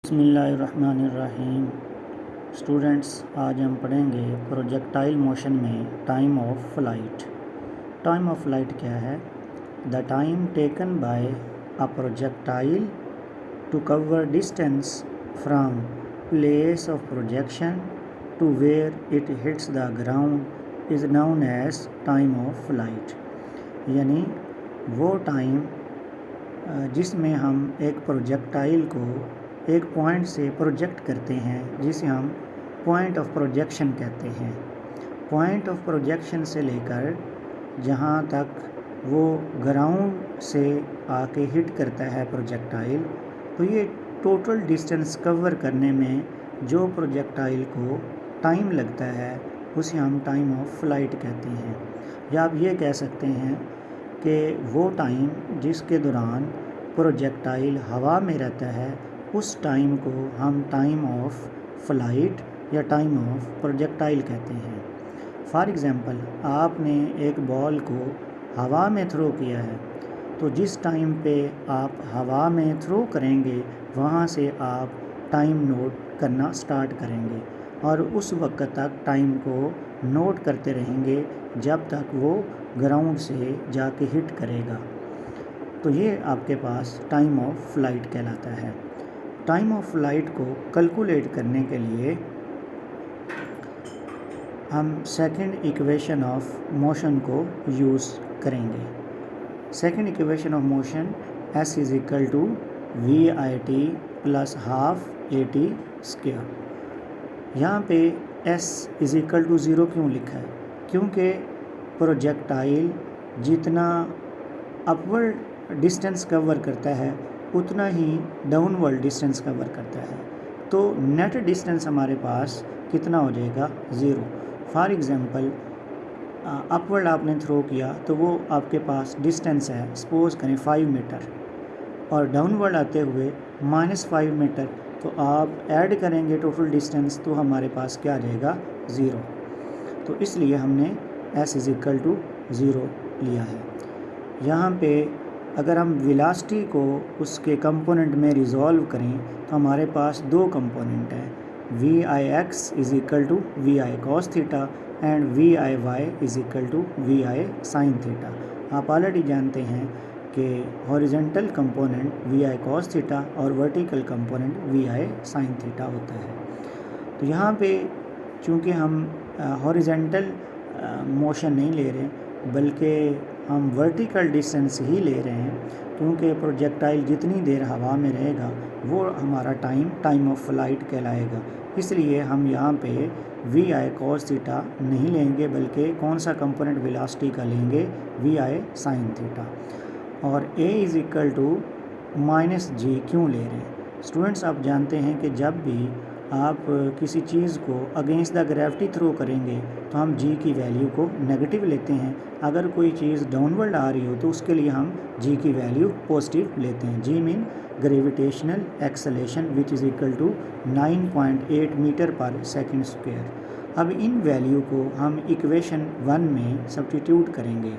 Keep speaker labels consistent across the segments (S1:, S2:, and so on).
S1: बिस्मिल्लाहिर्रहमानिर्रहीम। स्टूडेंट्स, आज हम पढ़ेंगे प्रोजेक्टाइल मोशन में time of flight. Time of flight क्या है? The time taken by a projectile to cover distance from place of projection to where it hits the ground is known as time of flight. यानी वो time जिसमें हम एक projectile को एक point से प्रोजेक्ट करते हैं, जिसे हम पॉइंट ऑफ प्रोजेक्शन कहते हैं। पॉइंट ऑफ प्रोजेक्शन से लेकर जहाँ तक वो ग्राउंड से आके हिट करता है प्रोजेक्टाइल, तो ये टोटल डिस्टेंस कवर करने में जो प्रोजेक्टाइल को टाइम लगता है उसे हम टाइम ऑफ फ्लाइट कहते हैं। या आप ये कह सकते हैं कि वो टाइम जिसके दौरान प्रोजेक्टाइल हवा में रहता है, उस टाइम को हम टाइम ऑफ फ्लाइट या टाइम ऑफ प्रोजेक्टाइल कहते हैं। फॉर एग्ज़ाम्पल, आपने एक बॉल को हवा में थ्रो किया है, तो जिस टाइम पे आप हवा में थ्रो करेंगे वहाँ से आप टाइम नोट करना स्टार्ट करेंगे और उस वक्त तक टाइम को नोट करते रहेंगे जब तक वो ग्राउंड से जाके हिट करेगा। तो ये आपके पास टाइम ऑफ फ्लाइट कहलाता है। टाइम ऑफ फ्लाइट को कैलकुलेट करने के लिए हम सेकंड इक्वेशन ऑफ मोशन को यूज़ करेंगे। Second equation of motion s is equal to v i t plus half a t square. यहाँ पे s is equal to zero क्यों लिखा है? क्योंकि प्रोजेक्टाइल जितना अपवर्ड डिस्टेंस कवर करता है उतना ही डाउनवर्ड डिस्टेंस कवर करता है, तो नेट डिस्टेंस हमारे पास कितना हो जाएगा? ज़ीरो। फॉर एग्ज़ाम्पल, अपवर्ड आपने थ्रो किया तो वो आपके पास डिस्टेंस है, सपोज़ करें 5 मीटर, और डाउनवर्ड आते हुए -5 मीटर, तो आप ऐड करेंगे टोटल डिस्टेंस तो हमारे पास क्या आ जाएगा? ज़ीरो। तो इसलिए हमने s is equal to zero लिया है। यहाँ पे अगर हम वेलोसिटी को उसके कंपोनेंट में रिजॉल्व करें तो हमारे पास दो कंपोनेंट हैं, v i x is equal to v i cos theta and v i y is equal to v i sine theta. आप ऑलरेडी जानते हैं कि horizontal component v i cos theta और vertical component v i sine theta होता है। तो यहाँ पे चूँकि हम हॉरिजेंटल मोशन नहीं ले रहे बल्कि हम वर्टिकल डिस्टेंस ही ले रहे हैं, क्योंकि प्रोजेक्टाइल जितनी देर हवा में रहेगा वो हमारा टाइम ऑफ फ्लाइट कहलाएगा। इसलिए हम यहाँ पे वी आई कॉस थीटा नहीं लेंगे बल्कि कौन सा कंपोनेंट वेलोसिटी का लेंगे? V i sine theta. और a is equal to minus g क्यों ले रहे हैं? स्टूडेंट्स, आप जानते हैं कि जब भी आप किसी चीज़ को अगेंस्ट द ग्रेविटी थ्रो करेंगे तो हम g की वैल्यू को नेगेटिव लेते हैं। अगर कोई चीज़ डाउनवर्ड आ रही हो तो उसके लिए हम g की वैल्यू पॉजिटिव लेते हैं। g mean gravitational acceleration which is equal to 9.8 metre per second square. अब इन वैल्यू को हम इक्वेशन 1 में सब्स्टिट्यूट करेंगे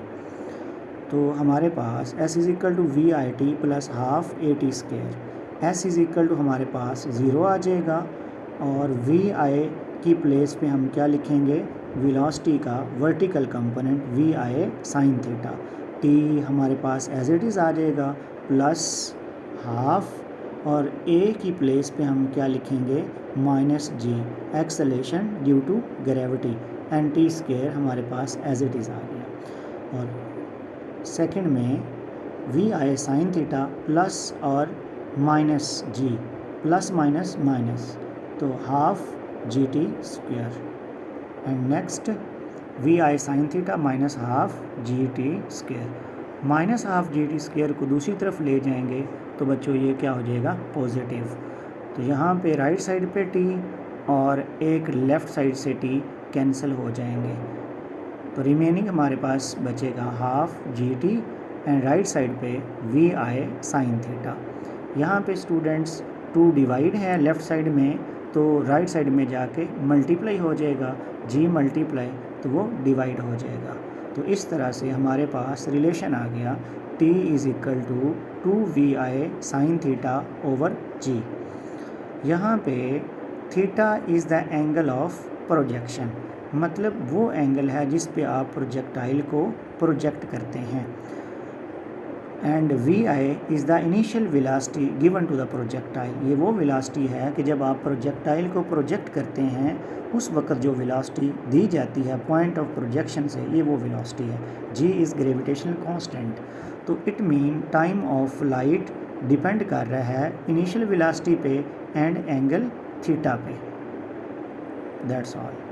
S1: तो हमारे पास s is equal to v i t plus half a t square. s is equal to हमारे पास ज़ीरो आ जाएगा और वी आई की प्लेस पे हम क्या लिखेंगे? वेलोसिटी का vertical component v i sine theta. t हमारे पास एज इट इज़ आ जाएगा प्लस हाफ, और a की प्लेस पे हम क्या लिखेंगे? Minus g, acceleration due to gravity, and t square हमारे पास एज इट इज़ आ गया। और सेकंड में v i sine theta plus और minus g, plus minus minus, तो half g t square, and next v i sine theta minus half g t square. Minus half g t square को दूसरी तरफ ले जाएंगे तो बच्चों ये क्या हो जाएगा? पॉजिटिव। तो यहाँ पे राइट साइड पे टी और एक लेफ़्ट साइड से टी कैंसिल हो जाएंगे, तो रिमेनिंग हमारे पास बचेगा half g T and right side पे वी आई साइन थीटा। यहाँ पे स्टूडेंट्स 2 डिवाइड है लेफ़्ट साइड में, तो राइट साइड में जाके मल्टीप्लाई हो जाएगा, जी मल्टीप्लाई, तो वो डिवाइड हो जाएगा। तो इस तरह से हमारे पास रिलेशन आ गया t is equal to 2 v i sine theta over g. यहाँ पे theta is the angle of projection, मतलब वो एंगल है जिस पे आप प्रोजेक्टाइल को प्रोजेक्ट करते हैं। And v i is the initial velocity given to the projectile, ये वो वेलोसिटी है कि जब आप प्रोजेक्टाइल को प्रोजेक्ट करते हैं उस वक्त जो वेलोसिटी दी जाती है पॉइंट ऑफ प्रोजेक्शन से, ये वो वेलोसिटी है। जी इज़ ग्रेविटेशनल कांस्टेंट, तो it mean time of light depend कर रहा है इनिशियल वेलोसिटी पे एंड एंगल थीटा पे। That's all.